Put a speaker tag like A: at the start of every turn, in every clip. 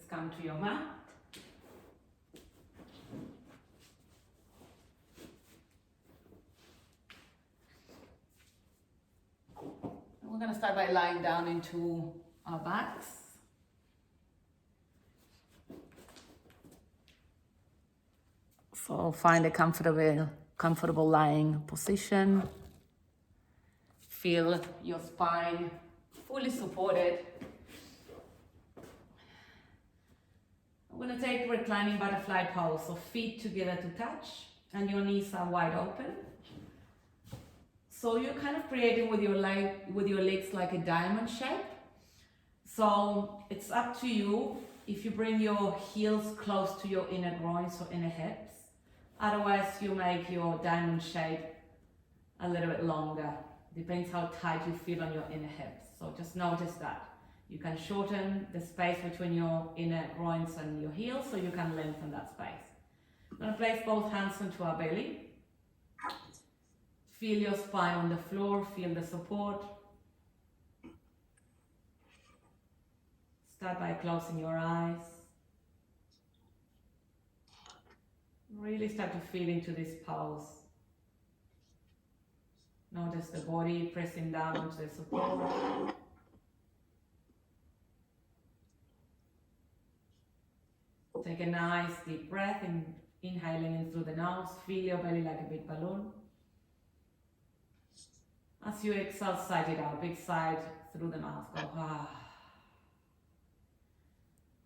A: come to your mat. And we're going to start by lying down into our backs. So find a comfortable lying position. Feel your spine fully supported. I'm going to take reclining butterfly pose, so feet together to touch and your knees are wide open. So you're kind of creating with your legs like a diamond shape. So it's up to you if you bring your heels close to your inner groins or inner hips. Otherwise you make your diamond shape a little bit longer. Depends how tight you feel on your inner hips. So just notice that. You can shorten the space between your inner groins and your heels, so you can lengthen that space. I'm going to place both hands onto our belly. Feel your spine on the floor, feel the support. Start by closing your eyes. Really start to feel into this pose. Notice the body pressing down onto the support. Take a nice deep breath, inhaling in through the nose. Feel your belly like a big balloon. As you exhale, sigh it out. Big sigh through the mouth. Go ah.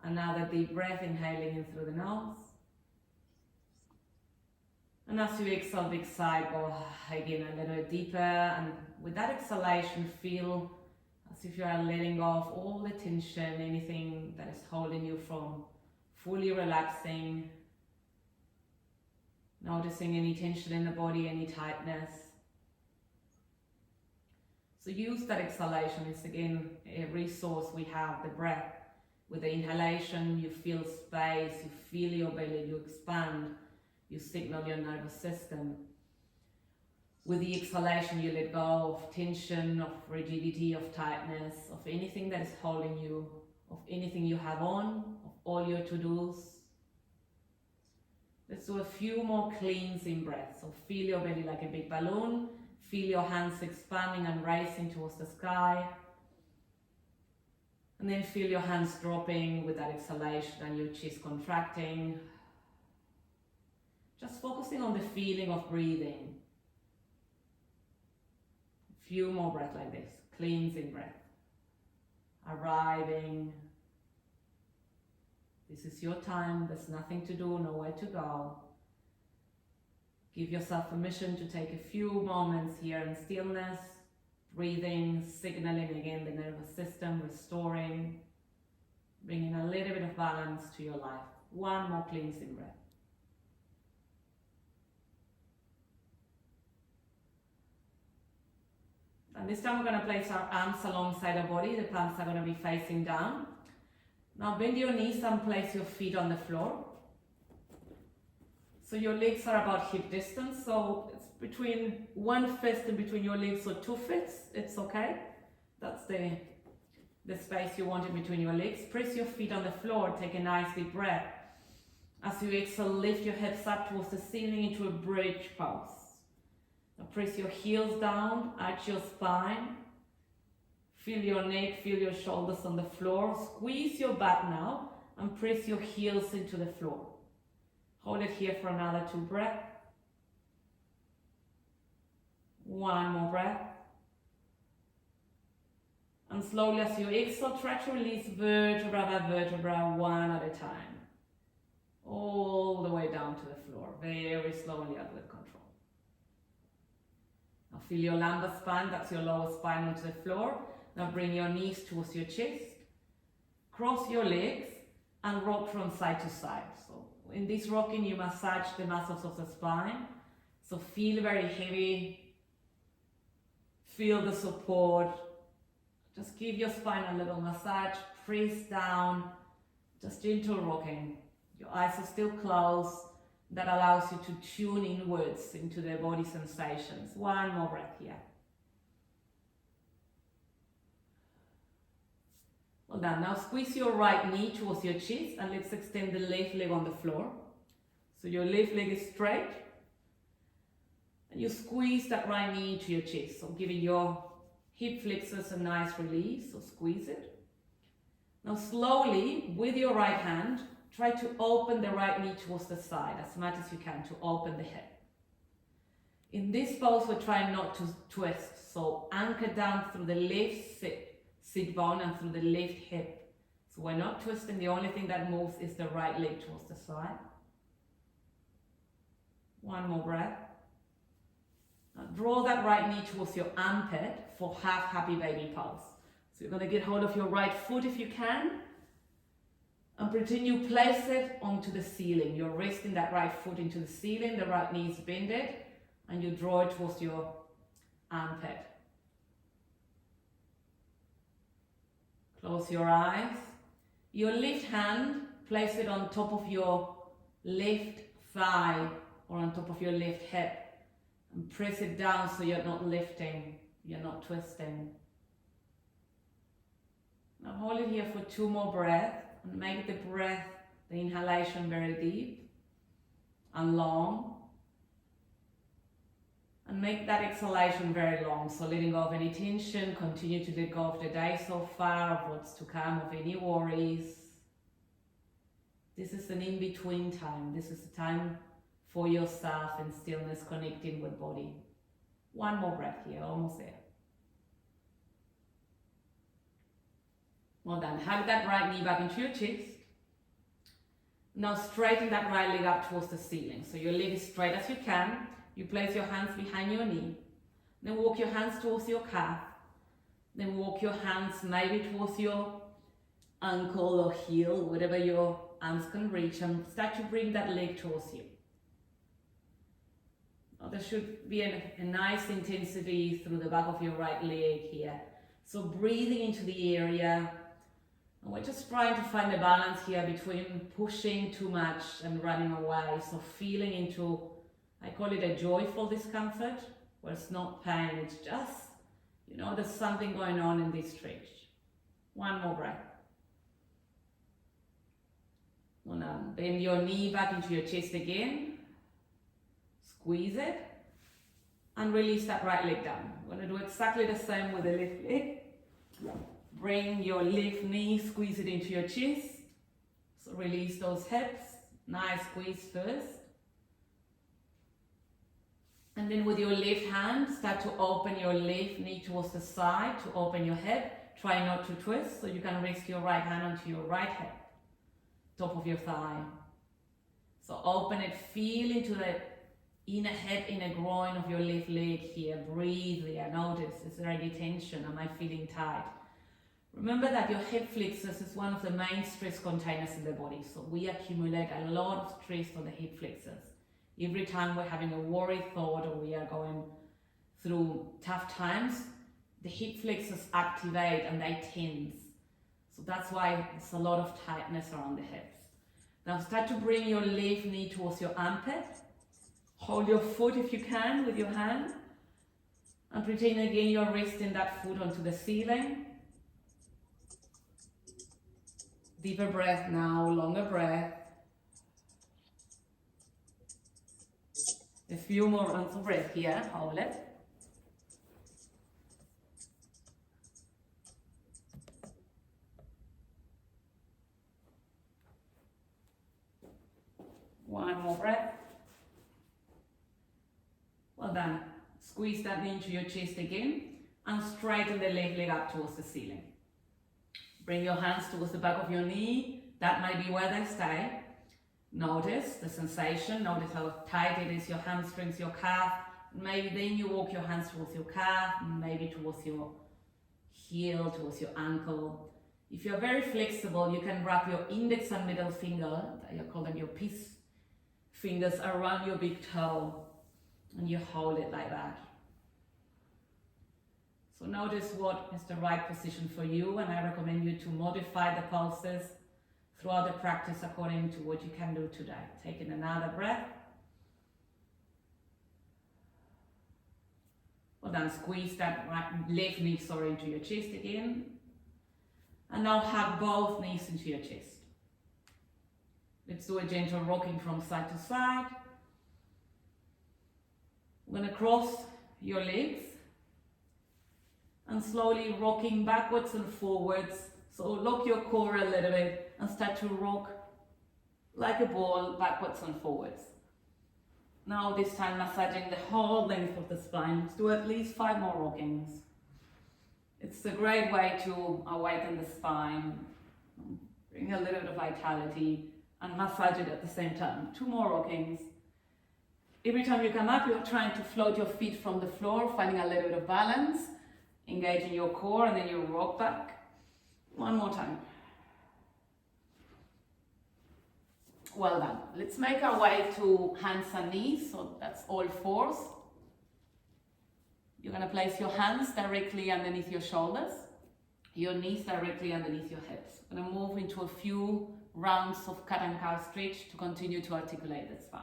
A: Another deep breath, inhaling in through the nose. And as you exhale, big sigh, go again a little bit deeper. And with that exhalation, feel as if you are letting go of all the tension, anything that is holding you from fully relaxing. Noticing any tension in the body, any tightness. So use that exhalation. It's again a resource we have, the breath. With the inhalation, you feel space, you feel your belly, you expand. You signal your nervous system. With the exhalation, you let go of tension, of rigidity, of tightness, of anything that is holding you, of anything you have on, of all your to-dos. Let's do a few more cleansing breaths. So feel your belly like a big balloon. Feel your hands expanding and rising towards the sky. And then feel your hands dropping with that exhalation and your chest contracting. Just focusing on the feeling of breathing. A few more breaths like this. Cleansing breath. Arriving. This is your time. There's nothing to do, nowhere to go. Give yourself permission to take a few moments here in stillness. Breathing, signaling again the nervous system, restoring. Bringing a little bit of balance to your life. One more cleansing breath. And this time we're going to place our arms alongside our body. The palms are going to be facing down. Now bend your knees and place your feet on the floor. So your legs are about hip distance. So it's between one fist in between your legs or 2 fists. It's okay. That's the space you want in between your legs. Press your feet on the floor. Take a nice deep breath. As you exhale, lift your hips up towards the ceiling into a bridge pose. Press your heels down, arch your spine. Feel your neck, feel your shoulders on the floor. Squeeze your butt now and press your heels into the floor. Hold it here for another 2 breaths. One more breath. And slowly as you exhale, try to release vertebra by vertebra, one at a time. All the way down to the floor, very slowly and with control. Now feel your lumbar spine, that's your lower spine, onto the floor. Now bring your knees towards your chest. Cross your legs and rock from side to side. So in this rocking, you massage the muscles of the spine. So feel very heavy. Feel the support. Just give your spine a little massage. Press down. Just gentle rocking. Your eyes are still closed. That allows you to tune inwards into the body sensations. One more breath here. Well done. Now squeeze your right knee towards your chest and let's extend the left leg on the floor. So your left leg is straight. And you squeeze that right knee to your chest. So giving your hip flexors a nice release. So squeeze it. Now slowly, with your right hand, try to open the right knee towards the side as much as you can to open the hip. In this pose, we're trying not to twist. So anchor down through the left sit bone and through the left hip. So we're not twisting. The only thing that moves is the right leg towards the side. One more breath. Now draw that right knee towards your armpit for half happy baby pose. So you're going to get hold of your right foot if you can. And pretend you place it onto the ceiling. You're resting that right foot into the ceiling. The right knee is bended. And you draw it towards your armpit. Close your eyes. Your left hand, place it on top of your left thigh or on top of your left hip. And press it down so you're not lifting, you're not twisting. Now hold it here for 2 more breaths and make the breath, the inhalation very deep and long. And make that exhalation very long, so letting go of any tension, continue to let go of the day so far, of what's to come, of any worries. This is an in-between time. This is a time for yourself in stillness, connecting with body. One more breath here, almost there. Well done. Hug that right knee back into your chest. Now straighten that right leg up towards the ceiling. So your leg is straight as you can. You place your hands behind your knee. Then walk your hands towards your calf. Then walk your hands maybe towards your ankle or heel, whatever your arms can reach, and start to bring that leg towards you. Now there should be a nice intensity through the back of your right leg here. So breathing into the area. And we're just trying to find a balance here between pushing too much and running away. So feeling into, I call it a joyful discomfort, where it's not pain, it's just, you know, there's something going on in this stretch. One more breath. Well, now, bend your knee back into your chest again. Squeeze it. And release that right leg down. We're going to do exactly the same with the left leg. Bring your left knee, squeeze it into your chest. So release those hips. Nice squeeze first. And then with your left hand, start to open your left knee towards the side to open your hip. Try not to twist, so you can rest your right hand onto your right hip, top of your thigh. So open it, feel into the inner hip, inner groin of your left leg here. Breathe there. Notice, is there any tension? Am I feeling tight? Remember that your hip flexors is one of the main stress containers in the body. So we accumulate a lot of stress on the hip flexors. Every time we're having a worried thought or we are going through tough times, the hip flexors activate and they tense. So that's why there's a lot of tightness around the hips. Now start to bring your left knee towards your armpit. Hold your foot if you can with your hand. And pretend again you're resting that foot onto the ceiling. Deeper breath now, longer breath. A few more rounds of breath here, hold it. One more breath. Well done. Squeeze that knee into your chest again and straighten the left leg up towards the ceiling. Bring your hands towards the back of your knee. That might be where they stay. Notice the sensation. Notice how tight it is, your hamstrings, your calf. Maybe then you walk your hands towards your calf, maybe towards your heel, towards your ankle. If you're very flexible, you can wrap your index and middle finger, you call them your peace fingers, around your big toe. And you hold it like that. So notice what is the right position for you, and I recommend you to modify the pulses throughout the practice according to what you can do today. Taking another breath. Well done. Squeeze that left knee into your chest again. And now hug both knees into your chest. Let's do a gentle rocking from side to side. We're going to cross your legs and slowly rocking backwards and forwards. So lock your core a little bit and start to rock like a ball backwards and forwards. Now this time massaging the whole length of the spine. Let's do at least 5 more rockings. It's a great way to awaken the spine, bring a little bit of vitality and massage it at the same time. 2 more rockings. Every time you come up, you're trying to float your feet from the floor, finding a little bit of balance, engaging your core, and then you rock back. 1 more time. Well done. Let's make our way to hands and knees, so that's all fours. You're going to place your hands directly underneath your shoulders, your knees directly underneath your hips. We're going to move into a few rounds of cat and cow stretch to continue to articulate the spine.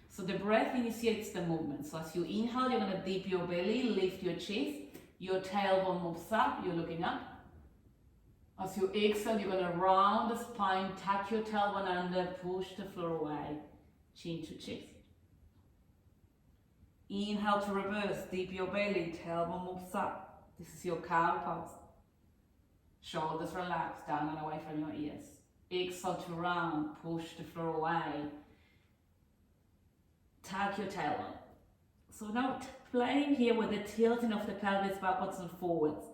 A: So the breath initiates the movement. So as you inhale, you're going to dip your belly, lift your chest, your tailbone moves up, you're looking up. As you exhale, you're going to round the spine, tuck your tailbone under, push the floor away, chin to chest. Inhale to reverse, dip your belly, tailbone moves up. This is your cow pose. Shoulders relaxed, down and away from your ears. Exhale to round, push the floor away. Tuck your tailbone. So now playing here with the tilting of the pelvis backwards and forwards.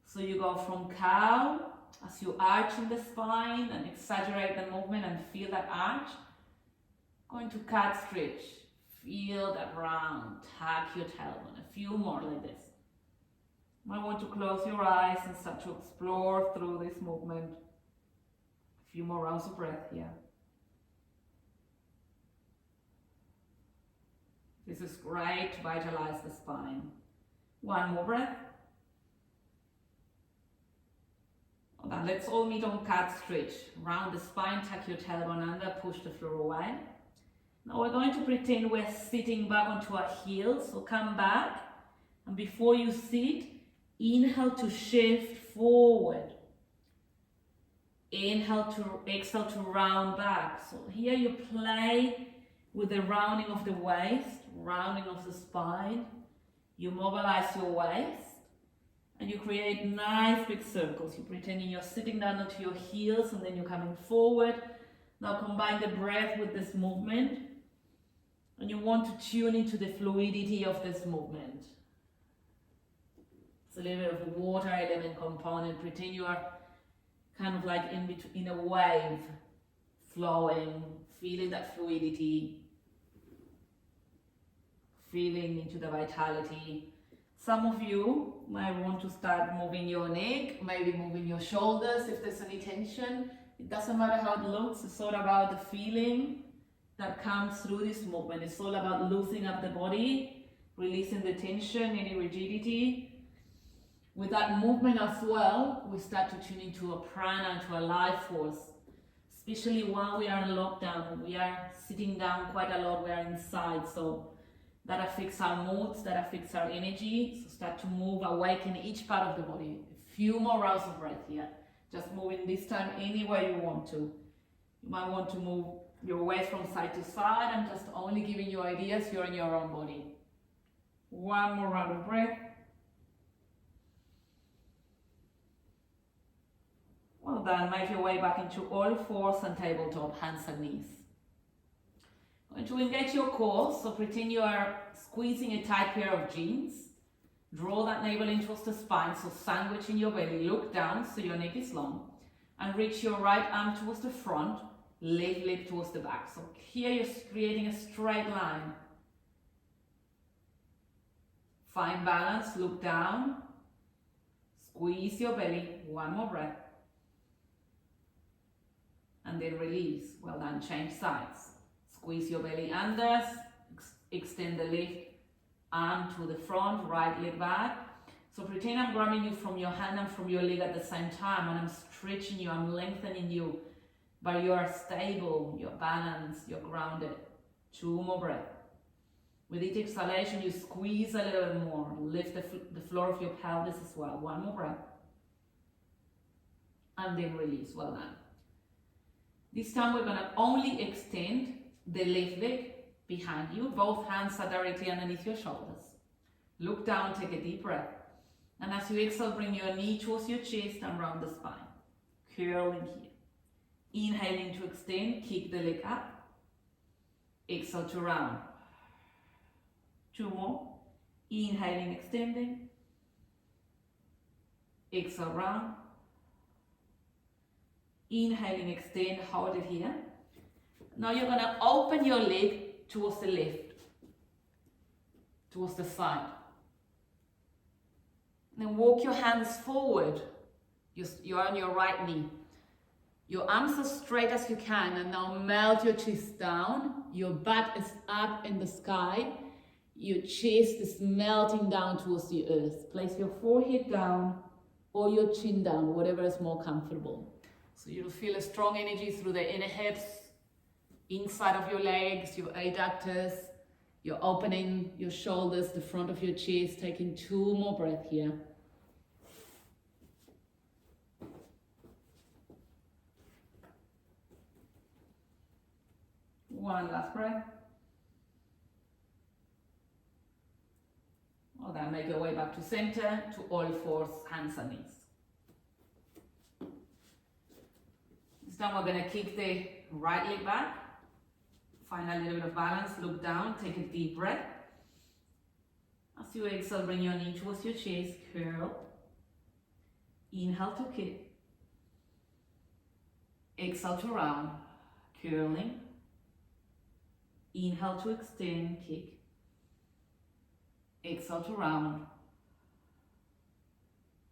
A: So you go from cow, as you arch in the spine and exaggerate the movement and feel that arch. Going to cat stretch. Feel that round, tuck your tailbone, a few more like this. You might want to close your eyes and start to explore through this movement. A few more rounds of breath here. This is great to vitalize the spine. 1 more breath. Now let's all meet on cat stretch. Round the spine, tuck your tailbone under, push the floor away. Now we're going to pretend we're sitting back onto our heels, so come back, and before you sit, inhale to shift forward. Exhale to round back. So here you play with the rounding of the waist, rounding of the spine. You mobilize your waist, and you create nice big circles. You're pretending you're sitting down onto your heels, and then you're coming forward. Now combine the breath with this movement. And you want to tune into the fluidity of this movement. It's a little bit of a water element component. Pretend you are kind of like in a wave, flowing, feeling that fluidity, feeling into the vitality. Some of you might want to start moving your neck, maybe moving your shoulders if there's any tension. It doesn't matter how it looks, it's all about the feeling that comes through this movement. It's all about loosening up the body, releasing the tension, any rigidity. With that movement as well, we start to tune into a prana, into a life force. Especially while we are in lockdown, we are sitting down quite a lot, we are inside, so that affects our moods, that affects our energy. So start to move, awaken each part of the body. A few more rounds of breath here. Just moving this time any way you want to. You might want to move your waist from side to side. I'm just only giving you ideas, you're in your own body. 1 more round of breath. Well done, make your way back into all fours and tabletop, hands and knees. Going to engage your core, so pretend you are squeezing a tight pair of jeans. Draw that navel in towards the spine, so sandwich in your belly, look down so your neck is long. And reach your right arm towards the front, left leg towards the back. So here you're creating a straight line. Find balance, look down. Squeeze your belly, 1 more breath. And then release. Well done, change sides. Squeeze your belly under, extend the left arm to the front, right leg back. So pretend I'm grabbing you from your hand and from your leg at the same time, and I'm stretching you, I'm lengthening you, but you are stable, you're balanced, you're grounded. 2 more breaths. With each exhalation, you squeeze a little bit more, lift the floor of your pelvis as well. 1 more breath. and then release. Well done. This time we're going to only extend the left leg behind you. Both hands are directly underneath your shoulders. Look down, take a deep breath. And as you exhale, bring your knee towards your chest and round the spine. Curling here. Inhaling to extend, kick the leg up. Exhale to round. 2 more. Inhaling, extending. Exhale, round. Inhaling, extend, hold it here. Now you're going to open your leg towards the left, towards the side. Then walk your hands forward. You're on your right knee. Your arms as straight as you can, and now melt your chest down. Your butt is up in the sky. Your chest is melting down towards the earth. Place your forehead down or your chin down, whatever is more comfortable. So you'll feel a strong energy through the inner hips, inside of your legs, your adductors. You're opening your shoulders, the front of your chest, taking 2 more breaths here. One last breath. Well, then make your way back to center, to all fours, hands and knees. This time we're going to kick the right leg back. Find a little bit of balance, look down, take a deep breath. As you exhale, bring your knee towards your chest, curl. Inhale to kick. Exhale to round, curling. Inhale to extend, kick. Exhale to round.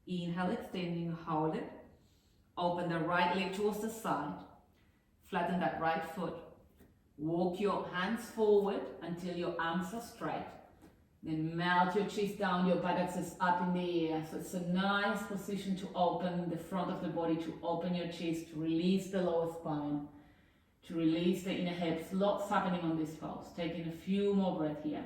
A: Inhale, extending, hold it. Open the right leg towards the side. Flatten that right foot. Walk your hands forward until your arms are straight. Then melt your chest down, your buttocks is up in the air. So it's a nice position to open the front of the body, to open your chest, to release the lower spine, to release the inner hips. Lots happening on this pose. Taking a few more breaths here.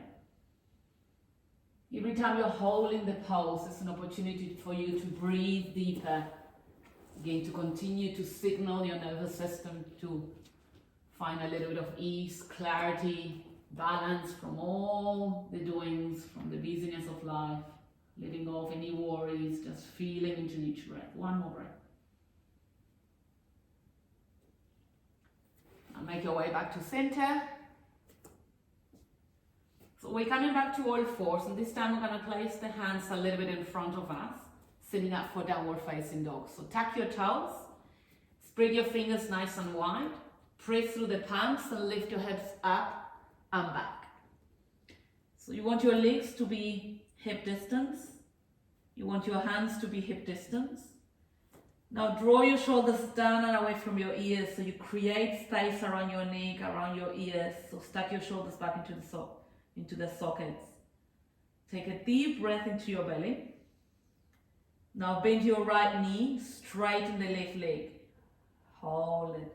A: Every time you're holding the pose, it's an opportunity for you to breathe deeper. Again, to continue to signal your nervous system to find a little bit of ease, clarity, balance from all the doings, from the busyness of life, letting go of any worries, just feeling into each breath. One more breath. And make your way back to center. So we're coming back to all fours, and this time we're going to place the hands a little bit in front of us, sitting up for downward facing dog. So tuck your toes, spread your fingers nice and wide, press through the palms and lift your hips up and back. So you want your legs to be hip distance. You want your hands to be hip distance. Now draw your shoulders down and away from your ears, so you create space around your neck, around your ears. So stack your shoulders back into the sockets. Take a deep breath into your belly. Now bend your right knee, straighten the left leg. Hold it.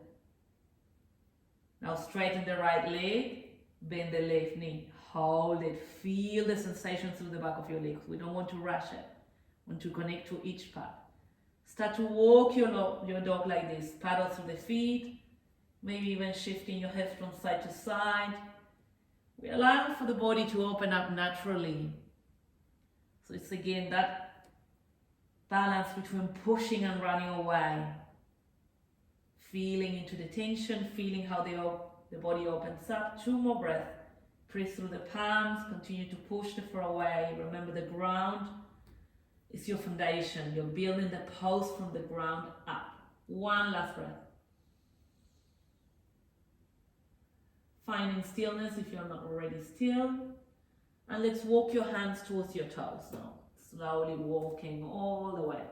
A: Now straighten the right leg, bend the left knee. Hold it. Feel the sensation through the back of your legs. We don't want to rush it. We want to connect to each part. Start to walk your dog like this. Paddle through the feet, maybe even shifting your hips from side to side. We allow for the body to open up naturally. So it's again that balance between pushing and running away. Feeling into the tension, feeling how the body opens up. 2 more breaths. Press through the palms, continue to push the fur away. Remember, the ground is your foundation. You're building the pose from the ground up. 1 last breath. Finding stillness if you're not already still. And let's walk your hands towards your toes now. Slowly walking all the way.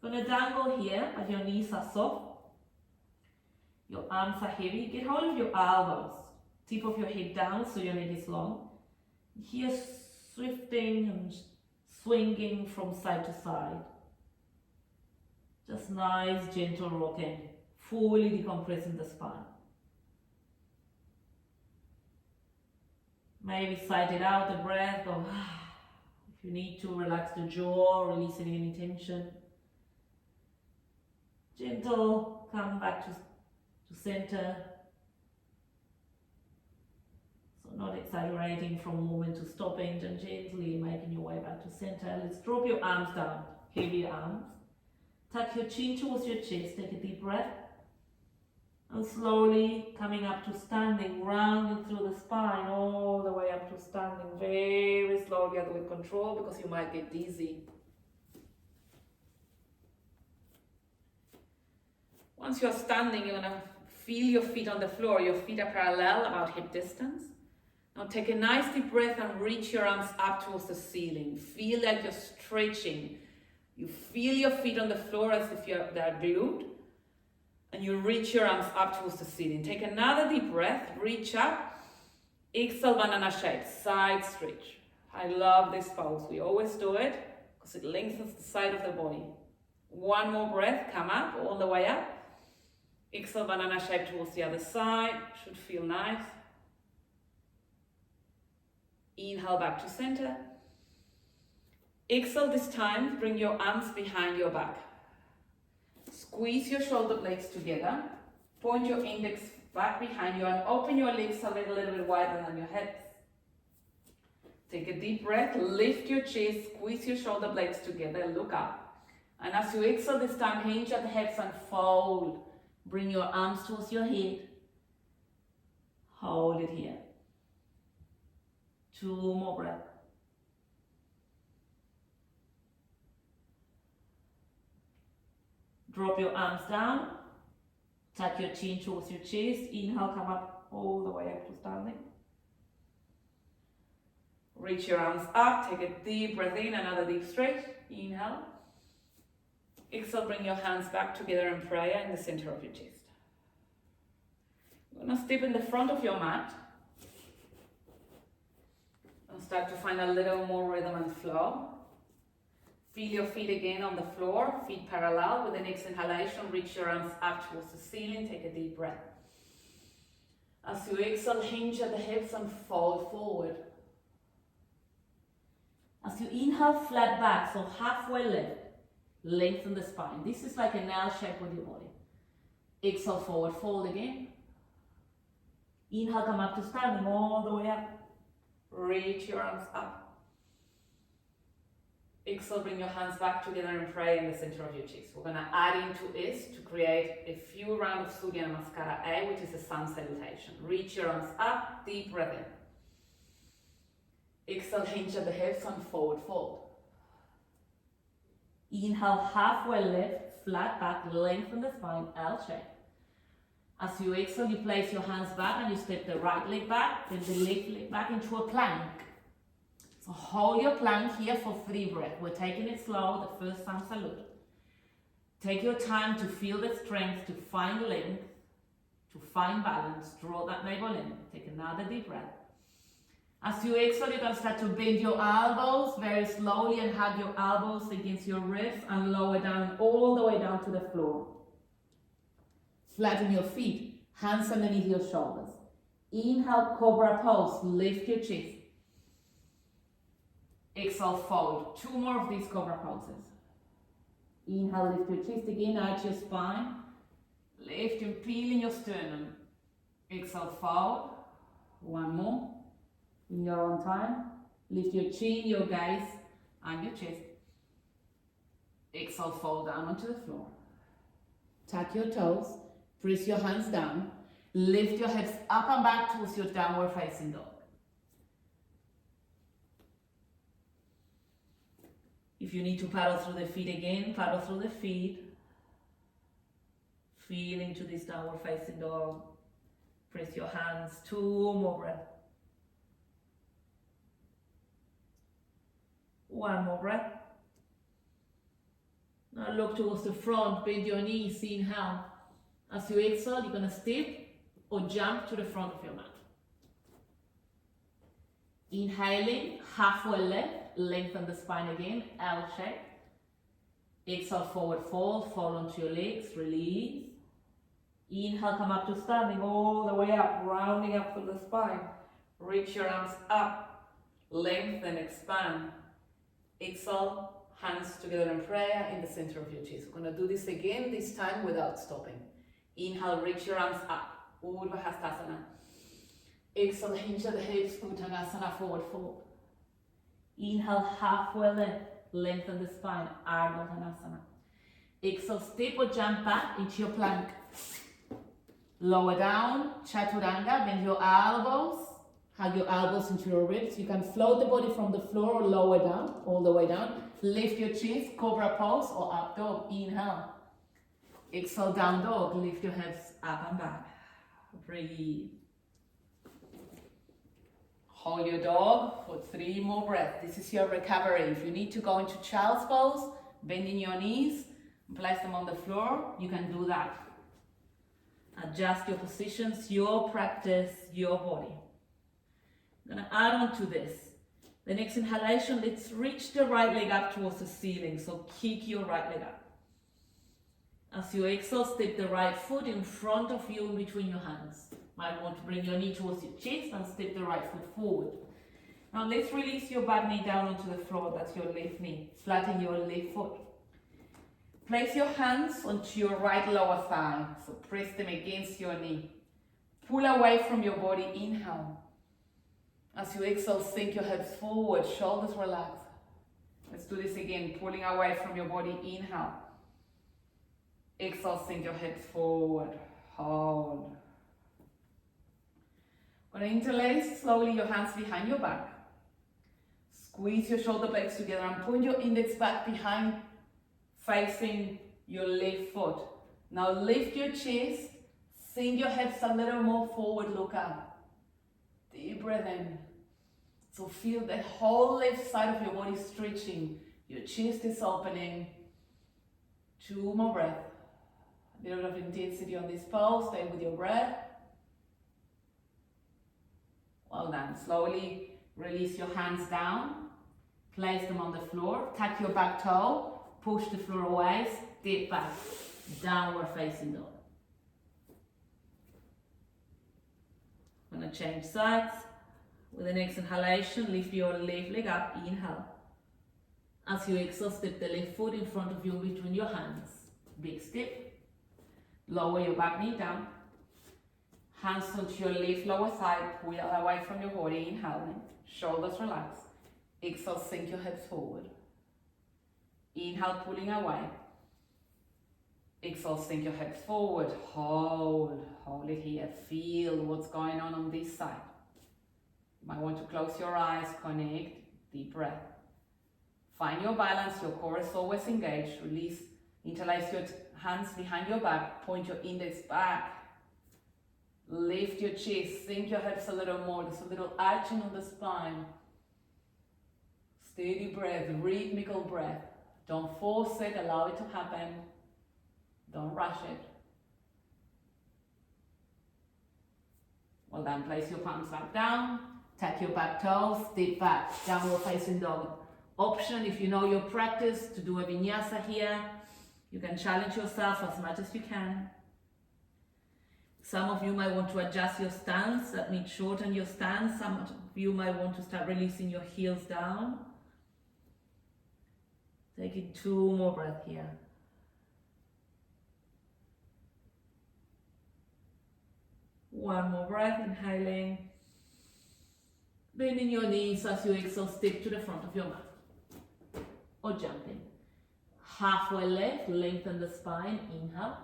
A: Gonna dangle here as your knees are soft. Your arms are heavy. Get hold of your elbows. Tip of your head down so your neck is long. Here, swifting and swinging from side to side. Just nice, gentle rocking. Fully decompressing the spine. Maybe sigh it out, the breath, or if you need to, relax the jaw, releasing any tension. Gentle, come back to center. So not exaggerating from movement to stopping, and gently making your way back to center. Let's drop your arms down, heavy arms. Tuck your chin towards your chest, take a deep breath. And slowly coming up to standing, rounding through the spine, all the way up to standing. Very slowly and with control, because you might get dizzy. Once you're standing, you're gonna feel your feet on the floor. Your feet are parallel, about hip distance. Now take a nice deep breath and reach your arms up towards the ceiling. Feel like you're stretching. You feel your feet on the floor as if they're glued. And you reach your arms up towards the ceiling. Take another deep breath, reach up. Exhale, banana shape, side stretch. I love this pose. We always do it because it lengthens the side of the body. One more breath, come up, all the way up. Exhale, banana shape towards the other side. Should feel nice. Inhale back to center. Exhale this time, bring your arms behind your back. Squeeze your shoulder blades together. Point your index back behind you and open your legs a little bit wider than your hips. Take a deep breath, lift your chest, squeeze your shoulder blades together, look up. And as you exhale this time, hinge at the hips and fold. Bring your arms towards your head. Hold it here. 2 more breaths. Drop your arms down. Tuck your chin towards your chest. Inhale, come up all the way up to standing. Reach your arms up. Take a deep breath in. Another deep stretch. Inhale. Exhale, bring your hands back together in prayer in the center of your chest. You're going to step in the front of your mat. And start to find a little more rhythm and flow. Feel your feet again on the floor, feet parallel. With the next inhalation, reach your arms up towards the ceiling. Take a deep breath. As you exhale, hinge at the hips and fold forward. As you inhale, flat back, so halfway lift. Lengthen the spine. This is like an L shape with your body. Exhale, forward fold again. Inhale, come up to standing all the way up. Reach your arms up. Exhale, bring your hands back together and pray in the center of your chest. We're going to add into this to create a few rounds of Surya Namaskara A, which is a sun salutation. Reach your arms up, deep breath in. Exhale, hinge at the hips and forward fold. Inhale, halfway lift, flat back, lengthen the spine, L shape. As you exhale, you place your hands back and you step the right leg back, then the left leg back into a plank. So hold your plank here for 3 breaths. We're taking it slow, the first sun salute. Take your time to feel the strength, to find length, to find balance. Draw that navel in. Take another deep breath. As you exhale, you're going to start to bend your elbows very slowly and hug your elbows against your ribs and lower down all the way down to the floor. Flatten your feet, hands underneath your shoulders. Inhale, Cobra Pose, lift your chest. Exhale, fold. 2 more of these Cobra Poses. Inhale, lift your chest again, arch your spine. Lift and peel in your sternum. Exhale, fold. 1 more. In your own time. Lift your chin, your gaze, and your chest. Exhale, fold down onto the floor. Tuck your toes. Press your hands down. Lift your hips up and back towards your downward facing dog. If you need to paddle through the feet again, paddle through the feet. Feel into this downward facing dog. Press your hands. 2 more breaths. 1 more breath. Now look towards the front, bend your knees, inhale. As you exhale, you're going to step or jump to the front of your mat. Inhaling, halfway lift, lengthen the spine again, L shape. Exhale, forward fold, fall onto your legs, release. Inhale, come up to standing all the way up, rounding up through the spine. Reach your arms up, lengthen, expand. Exhale, Hands together in prayer in the center of your chest. We're going to do this again, this time without stopping. Inhale, reach your arms up. Urdhva Hastasana. Exhale, hinge at the hips, Uttanasana, forward fold. Inhale, halfway lift, lengthen the spine, Ardha Uttanasana. Exhale, step or jump back into your plank. Lower down, Chaturanga, bend your elbows, hug your elbows into your ribs. You can float the body from the floor or lower down, all the way down. Lift your chest, Cobra Pose or Up Dog. Inhale. Exhale, Down Dog. Lift your hips up and back. Breathe. Hold your dog for 3 more breaths. This is your recovery. If you need to go into Child's Pose, bending your knees, place them on the floor, you can do that. Adjust your positions, your practice, your body. I'm going to add on to this. The next inhalation, let's reach the right leg up towards the ceiling. So kick your right leg up. As you exhale, step the right foot in front of you in between your hands. Might want to bring your knee towards your chest and step the right foot forward. Now let's release your back knee down onto the floor. That's your left knee. Flatten your left foot. Place your hands onto your right lower thigh. So press them against your knee. Pull away from your body. Inhale. As you exhale, sink your hips forward. Shoulders relax. Let's do this again. Pulling away from your body. Inhale. Exhale, sink your hips forward. Hold. Going to interlace slowly your hands behind your back. Squeeze your shoulder blades together and point your index back behind, facing your left foot. Now lift your chest, sink your hips a little more forward, look up. Deep breath in. So feel the whole left side of your body stretching. Your chest is opening. 2 more breaths. A little bit of intensity on this pose. Stay with your breath. Well done. Slowly release your hands down. Place them on the floor. Tuck your back toe. Push the floor away. Step back. Downward facing dog. I'm going to change sides. With the next inhalation, lift your left leg up. Inhale. As you exhale, step the left foot in front of you between your hands. Big step. Lower your back knee down. Hands onto your left lower thigh. Pull away from your body. Inhaling. Shoulders relax. Exhale, sink your hips forward. Inhale, pulling away. Exhale, sink your hips forward. Hold. Hold it here. Feel what's going on this side. You might want to close your eyes. Connect. Deep breath. Find your balance. Your core is always engaged. Release. Interlace your hands behind your back. Point your index back. Lift your chest. Sink your hips a little more. There's a little arching on the spine. Steady breath. Rhythmical breath. Don't force it. Allow it to happen. Don't rush it. Well done. Place your palms back down. Tuck your back toes. Step back. Downward facing dog. Option, if you know your practice, to do a vinyasa here. You can challenge yourself as much as you can. Some of you might want to adjust your stance. That means shorten your stance. Some of you might want to start releasing your heels down. Taking 2 more breaths here. One more breath, inhaling. Bending your knees as you exhale, step to the front of your mat. Or jumping. Halfway lift, lengthen the spine, inhale.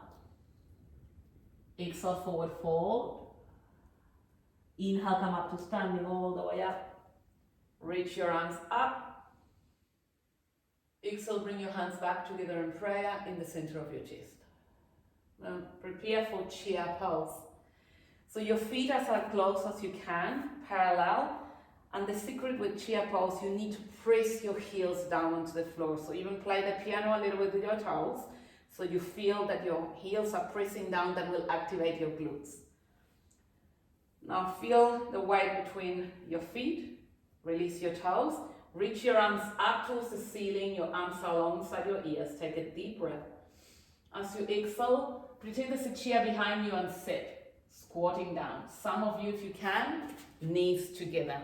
A: Exhale, forward fold. Inhale, come up to standing all the way up. Reach your arms up. Exhale, bring your hands back together in prayer in the center of your chest. Now prepare for Chia Pose. So your feet are as close as you can, parallel. And the secret with Chia Pose, you need to press your heels down onto the floor. So even play the piano a little bit with your toes. So you feel that your heels are pressing down. That will activate your glutes. Now feel the weight between your feet. Release your toes. Reach your arms up towards the ceiling. Your arms are alongside your ears. Take a deep breath. As you exhale, pretend there's a chair behind you and sit. Squatting down. Some of you, if you can, knees together.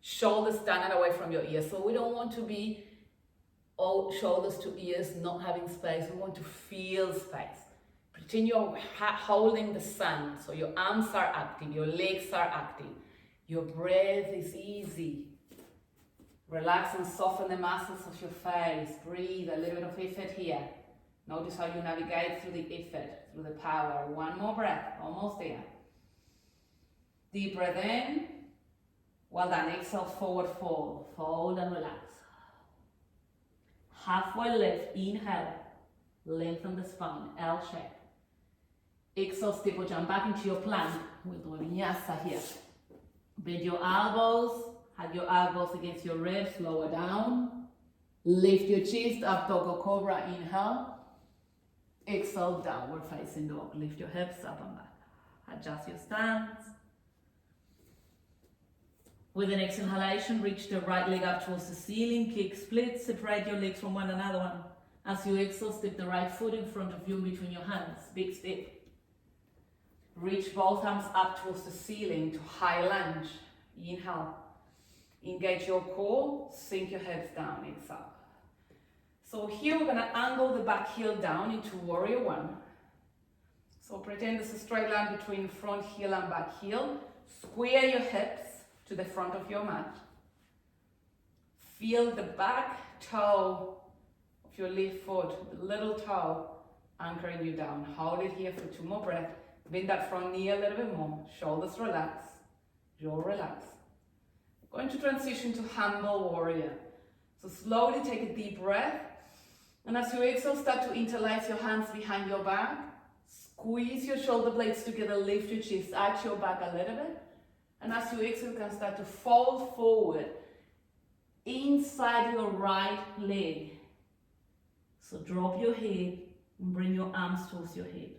A: Shoulders down and away from your ears. So we don't want to be
B: shoulders to ears, not having space. We want to feel space. Pretend you're holding the sun, so your arms are active, your legs are active. Your breath is easy. Relax and soften the muscles of your face. Breathe, a little bit of effort here. Notice how you navigate through the effort, through the power. One more breath, almost there. Deep breath in. Well done, exhale, forward fold. Fold and relax. Halfway lift, inhale. Lengthen the spine, L shape. Exhale, step or jump back into your plank. We'll do a vinyasa here. Bend your elbows, hug your elbows against your ribs, lower down. Lift your chest up, dog or cobra, inhale. Exhale, downward facing dog. Lift your hips up and back. Adjust your stance. With an exhalation, reach the right leg up towards the ceiling, kick, split, separate your legs from one another. As you exhale, step the right foot in front of you between your hands, big step. Reach both arms up towards the ceiling to high lunge. Inhale. Engage your core, sink your hips down, exhale. So here we're going to angle the back heel down into warrior one. So pretend there's a straight line between front heel and back heel. Square your hips to the front of your mat. Feel the back toe of your left foot, the little toe, anchoring you down. Hold it here for 2 more breaths. Bend that front knee a little bit more. Shoulders relax. Jaw relax. We're going to transition to humble warrior. So slowly take a deep breath. And as you exhale, start to interlace your hands behind your back. Squeeze your shoulder blades together. Lift your chest. Arch your back a little bit. And as you exhale, you can start to fold forward inside your right leg. So drop your head and bring your arms towards your head.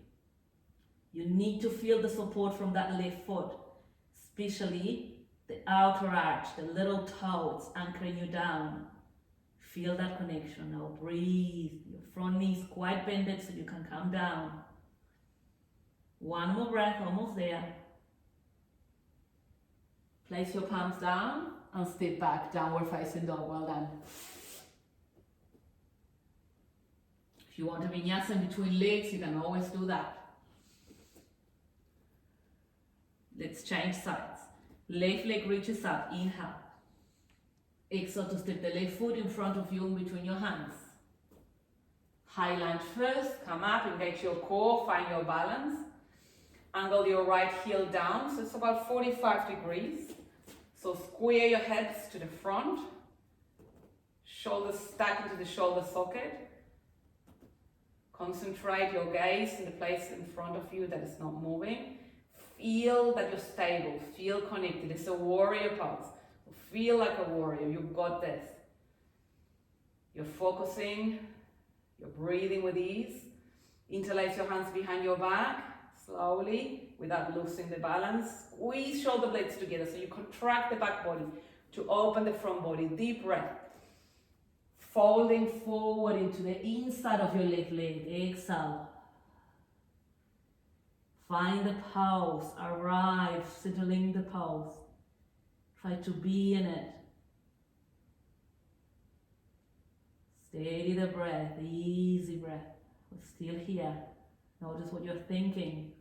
B: You need to feel the support from that left foot, especially the outer arch, the little toe, it's anchoring you down. Feel that connection. Now breathe. Your front knee is quite bended so you can come down. One more breath, almost there. Place your palms down and step back, downward facing dog. Well done. If you want a vinyasa in between legs, you can always do that. Let's change sides. Left leg reaches up, inhale. Exhale to step the left foot in front of you in between your hands. High lunge first, come up, engage your core, find your balance. Angle your right heel down, so it's about 45 degrees. So square your hips to the front. Shoulders stack into the shoulder socket. Concentrate your gaze in the place in front of you that is not moving. Feel that you're stable, feel connected. It's a warrior pose. Feel like a warrior, you've got this. You're focusing, you're breathing with ease. Interlace your hands behind your back, slowly, without losing the balance. Squeeze shoulder blades together so you contract the back body to open the front body. Deep breath. Folding forward into the inside of your left leg. Exhale. Find the pose, arrive, settling the pose. Try to be in it. Steady the breath, easy breath. We're still here. Notice what you're thinking.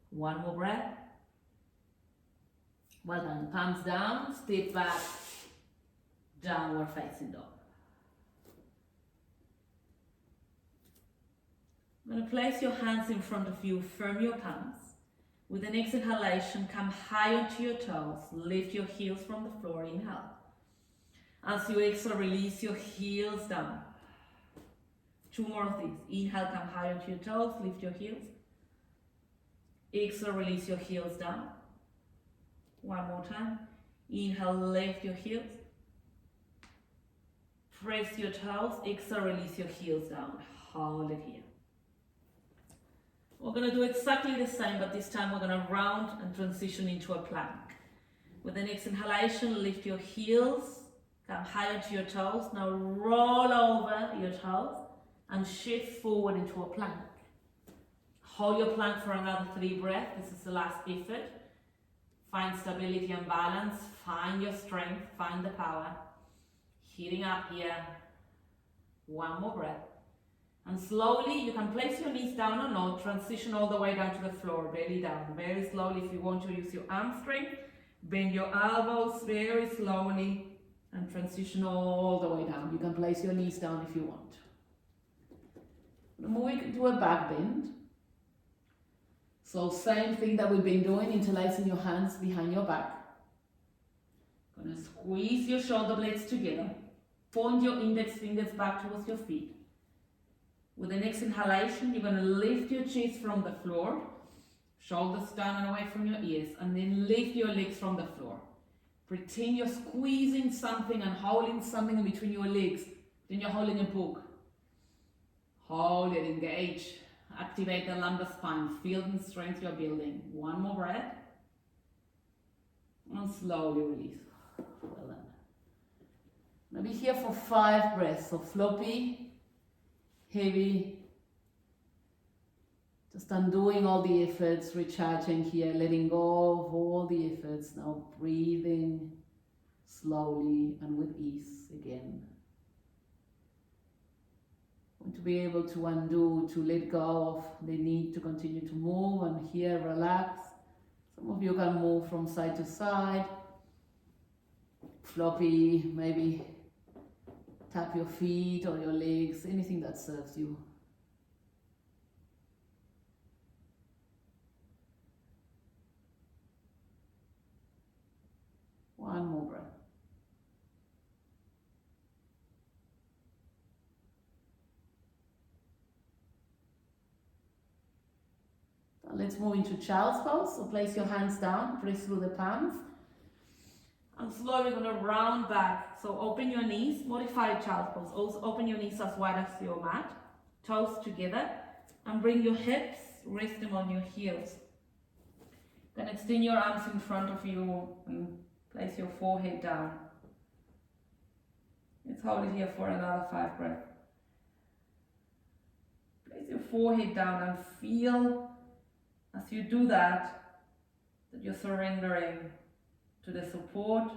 B: One more breath. Well done. Palms down, step back, downward facing dog. I'm going to place your hands in front of you, firm your palms. With an exhalation, come high onto your toes, lift your heels from the floor, inhale. As you exhale, release your heels down. 2 more of these. Inhale, come high onto your toes, lift your heels. Exhale, release your heels down. 1 more time. Inhale, lift your heels. Press your toes, exhale, release your heels down. Hold it here. We're going to do exactly the same, but this time we're going to round and transition into a plank. With an exhalation, lift your heels, come high onto your toes. Now roll over your toes and shift forward into a plank. Hold your plank for another 3 breaths. This is the last effort. Find stability and balance. Find your strength. Find the power.
A: Heating up here. One more breath. And slowly, you can place your knees down or not, transition all the way down to the floor, belly down. Very slowly, if you want to use your arm strength, bend your elbows very slowly and transition all the way down. You can place your knees down if you want. Moving to a back bend. So same thing that we've been doing, interlacing your hands behind your back. Gonna squeeze your shoulder blades together. Point your index fingers back towards your feet. With the next inhalation, you're going to lift your chest from the floor, shoulders down and away from your ears, and then lift your legs from the floor. Pretend you're squeezing something and holding something in between your legs. Then you're holding a book. Hold it, engage. Activate the lumbar spine. Feel the strength you're building. One more breath. And slowly release. Well done. Now be here for 5 breaths. So floppy. Heavy, just undoing all the efforts, recharging here, letting go of all the efforts, now breathing slowly and with ease again. Want to be able to undo, to let go of the need to continue to move, and here relax. Some of you can move from side to side, floppy, maybe tap your feet or your legs, anything that serves you. One more breath. Now let's move into child's pose. So place your hands down, press through the palms. And slowly going to round back. So open your knees, modified child's pose. Also open your knees as wide as your mat. Toes together. And bring your hips, rest them on your heels. Then extend your arms in front of you and place your forehead down. Let's hold it here for another 5 breaths. Place your forehead down and feel as you do that you're surrendering to the support.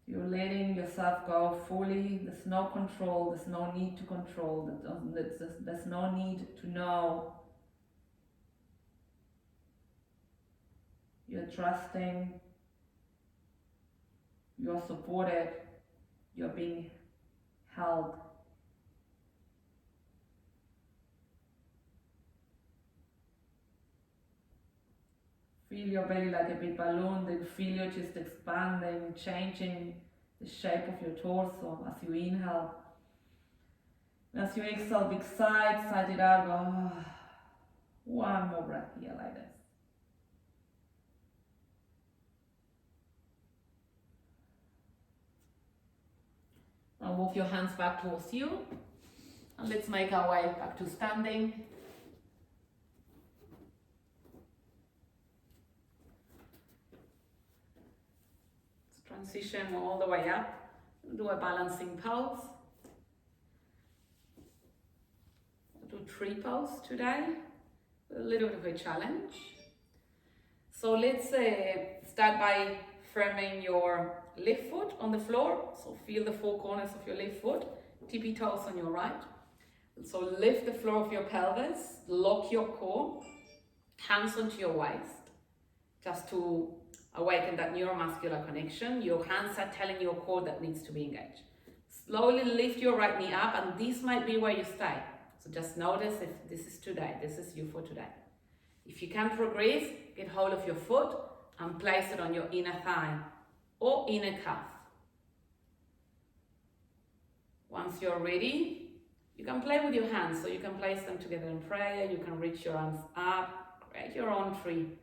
A: You're letting yourself go fully. There's no control. There's no need to control. There's no need to know. You're trusting. You're supported. You're being held. Feel your belly like a big balloon, then feel your chest expanding, changing the shape of your torso as you inhale. And as you exhale, big sigh, sigh it out, go. One more breath here like this. Now move your hands back towards you. And let's make our way back to standing. Transition all the way up. Do a balancing pose. Do tree pose today. A little bit of a challenge. So let's start by firming your left foot on the floor. So feel the 4 corners of your left foot. Tippy toes on your right. So lift the floor of your pelvis. Lock your core. Hands onto your waist. Just to awaken that neuromuscular connection. Your hands are telling your core that needs to be engaged. Slowly lift your right knee up, and this might be where you stay. So just notice if this is today, this is you for today. If you can progress, get hold of your foot and place it on your inner thigh or inner calf. Once you're ready, you can play with your hands. So you can place them together in prayer, you can reach your arms up, create your own tree.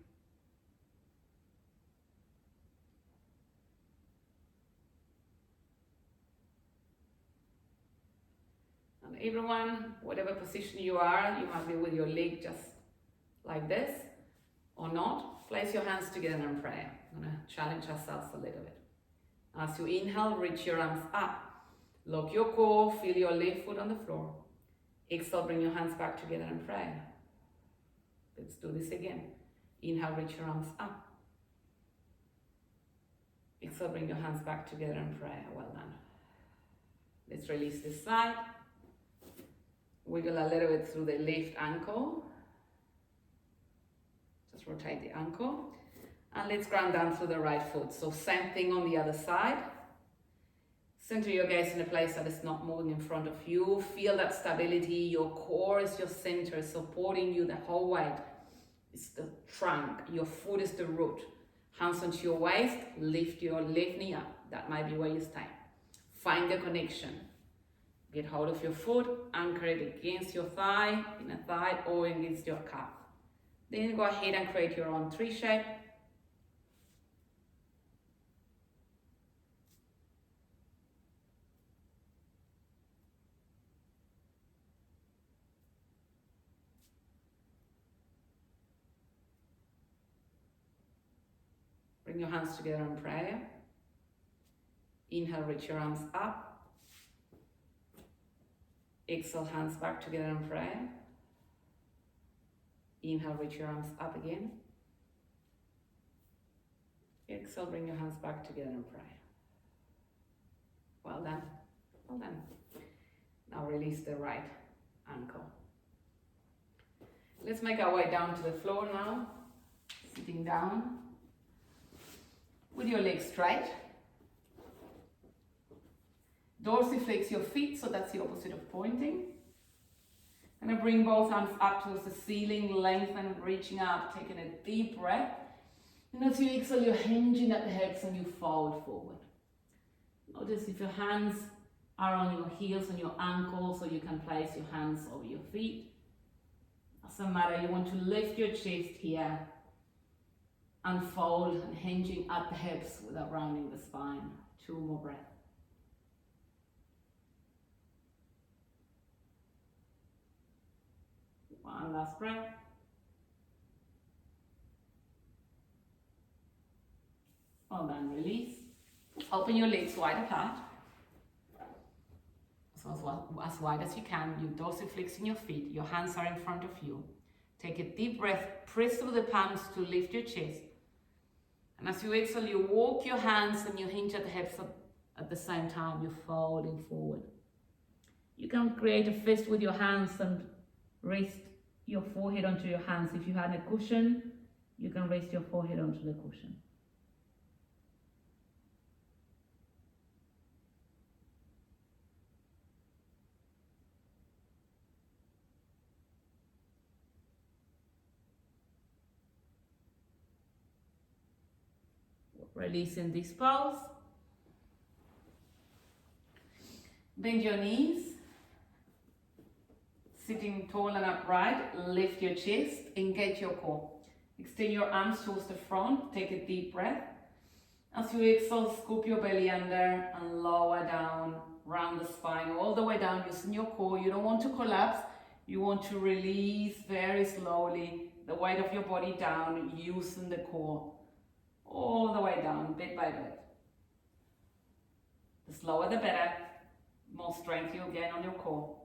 A: Everyone, whatever position you are, you might be with your leg just like this or not. Place your hands together in prayer. I'm going to challenge ourselves a little bit. As you inhale, reach your arms up. Lock your core, feel your left foot on the floor. Exhale, bring your hands back together in prayer. Let's do this again. Inhale, reach your arms up. Exhale.
B: Exhale, bring your hands back together in prayer. Well done. Let's release this side. Wiggle a little bit through the left ankle. Just rotate the ankle. And let's ground down through the right foot. So same thing on the other side. Center your gaze in a place that is not moving in front of you. Feel that stability. Your core is your center, supporting you the whole way. It's the trunk. Your foot is the root. Hands onto your waist. Lift your left knee up. That might be where you stay. Find the connection. Get hold of your foot. Anchor it against your thigh, in a thigh, or against your calf. Then go ahead and create your own tree shape. Bring your hands together in prayer. Inhale, reach your arms up. Exhale, hands back together in prayer. Inhale, reach your arms up again. Exhale, bring your hands back together in prayer. Well done. Well done. Now release the right ankle. Let's make our way down to the floor now. Sitting down. With your legs straight. Dorsiflex your feet, so that's the opposite of pointing. And bring both arms up towards the ceiling, lengthen, reaching up, taking a deep breath. And as you exhale, you're hinging at the hips and you fold forward. Notice if your hands are on your heels and your ankles, so you can place your hands over your feet. Doesn't matter, you want to lift your chest here. Unfold and hinging at the hips without rounding the spine. 2 more breaths. One last breath. Well done, release. Open your legs wide apart. So as wide as you can. You dorsiflexing your feet. Your hands are in front of you. Take a deep breath. Press through the palms to lift your chest. And as you exhale, you walk your hands and you hinge at the hips at the same time. You're folding forward. You can create a fist with your hands and rest your forehead onto your hands. If you had a cushion, you can rest your forehead onto the cushion. Releasing this pose. Bend your knees. Sitting tall and upright, lift your chest, engage your core. Extend your arms towards the front, take a deep breath. As you exhale, scoop your belly under and lower down, round the spine, all the way down, using your core. You don't want to collapse, you want to release very slowly the weight of your body down, using the core. All the way down, bit by bit. The slower the better, more strength you'll gain on your core.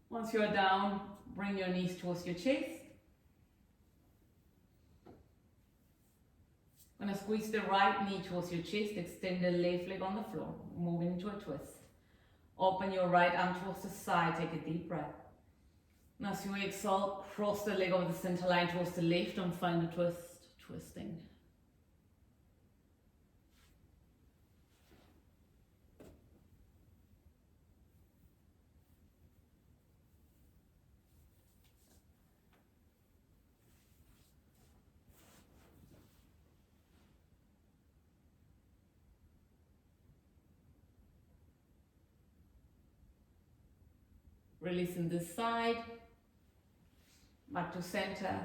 B: Once you're down, bring your knees towards your chest. I'm going to squeeze the right knee towards your chest, extend the left leg on the floor, move into a twist. Open your right arm towards the side, take a deep breath. And as you exhale, cross the leg over the center line towards the left and find the twist, twisting. Releasing this side, back to center.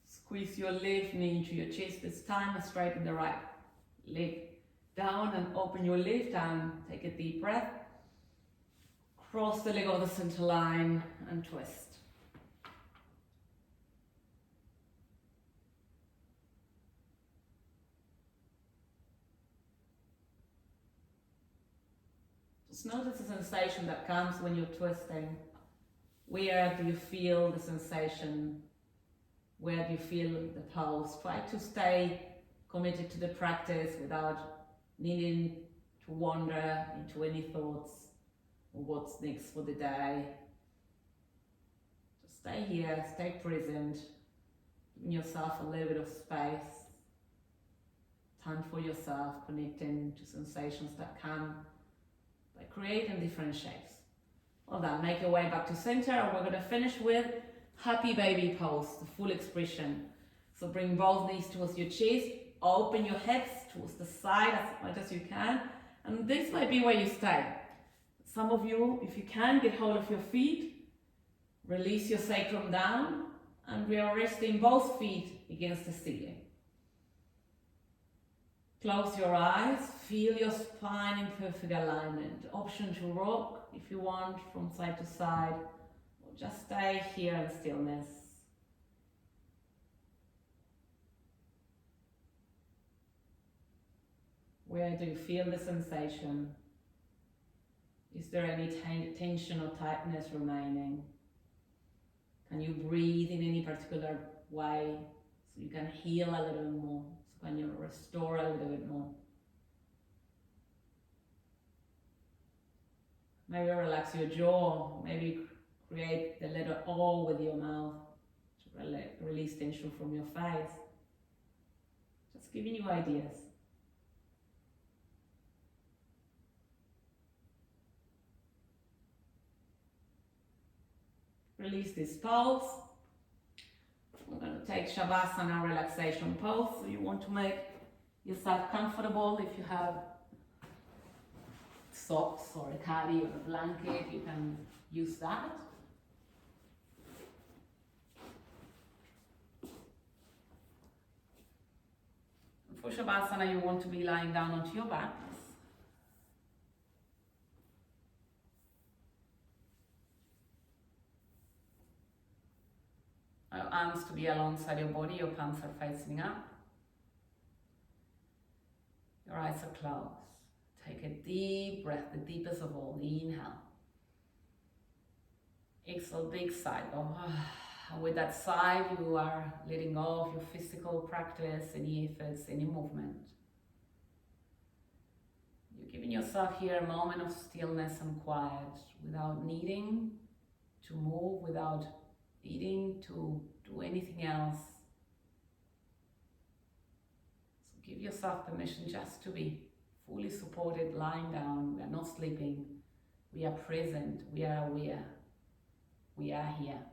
B: Squeeze your left knee into your chest this time and straighten the right leg down and open your left arm. Take a deep breath. Cross the leg over the center line and twist. Just notice the sensation that comes when you're twisting.
A: Where do you feel the sensation? Where do you feel the pulse? Try to stay committed to the practice without needing to wander into any thoughts or what's next for the day. Just stay here, stay present, giving yourself a little bit of space, time for yourself, connecting to sensations that come by creating different shapes. Well done, make your way back to center, and we're going to finish with happy baby pose, the full expression. So bring both knees towards your chest, open your hips towards the side as much as you can, and this might be where you stay. Some of you, if you can, get hold of your feet, release your sacrum down, and we are resting both feet against the ceiling. Close your eyes, feel your spine in perfect alignment. Option to rock if you want from side to side, or just stay here in stillness. Where do you feel the sensation? Is there any tension or tightness remaining? Can you breathe in any particular way so you can heal a little more? So can you restore a little bit more? Maybe relax your jaw, maybe create the letter O with your mouth to release tension from your face. Just giving you ideas. Release this pulse. We're going to take Shavasana, relaxation pose. So you want to make yourself comfortable. If you have socks or a caddy or a blanket, you can use that. For Shavasana, you want to be lying down onto your backs. Your arms to be alongside your body, your palms are facing up. Your eyes are closed. Take a deep breath, the deepest of all. Inhale. Exhale, big sigh. And with that sigh, you are letting go of your physical practice, any efforts, any movement. You're giving yourself here a moment of stillness and quiet without needing to move, without needing to do anything else. So give yourself permission just to be fully supported, lying down. We are not sleeping. We are present. We are aware. We are here.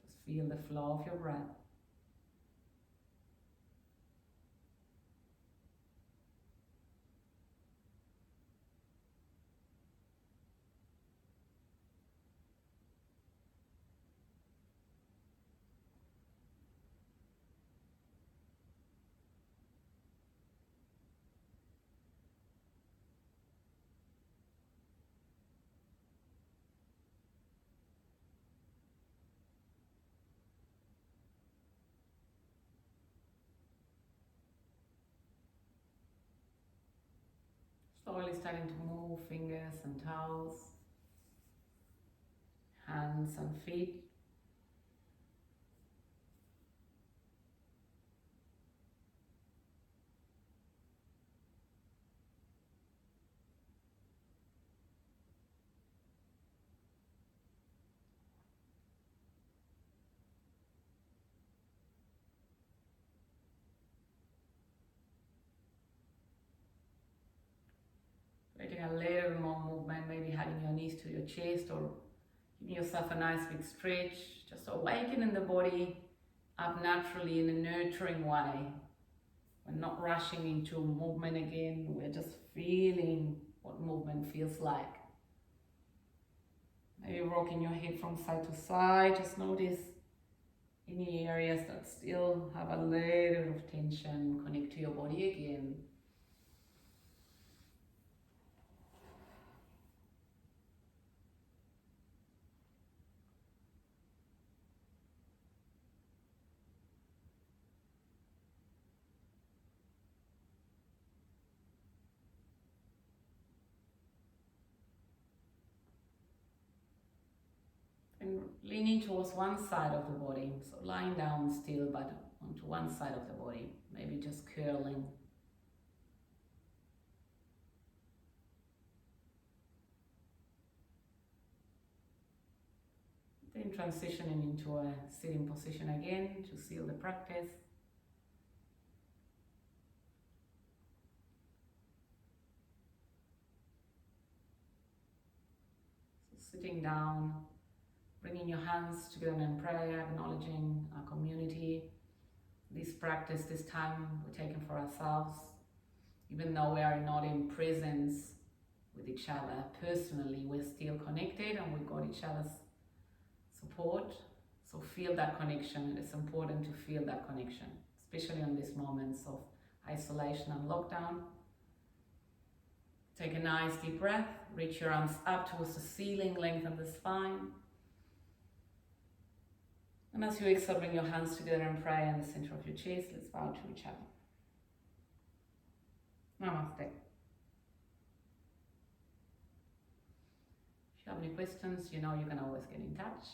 A: Just feel the flow of your breath. Slowly starting to move fingers and toes, hands and feet. Creating a little more movement, maybe having your knees to your chest or giving yourself a nice big stretch. Just awakening the body up naturally in a nurturing way. We're not rushing into movement again, we're just feeling what movement feels like. Maybe rocking your head from side to side, just notice any areas that still have a little of tension. Connect to your body again.
B: And leaning towards one side of the body, so lying down still but onto one side of the body, maybe just curling. Then transitioning into a sitting position again to seal the practice. So sitting down, bringing your hands together in prayer, acknowledging our community, this practice, this time we're taking for ourselves, even though we are not in prisons with each other personally, we're still connected and we've got each other's support. So feel that connection. It's important to feel that connection, especially on these moments of isolation and lockdown. Take a nice deep breath, reach your arms up towards the ceiling, lengthen the spine. And as you exhale, bring your hands together and pray in the center of your chest. Let's bow to each other. Namaste. If you have any questions, you know you can always get in touch.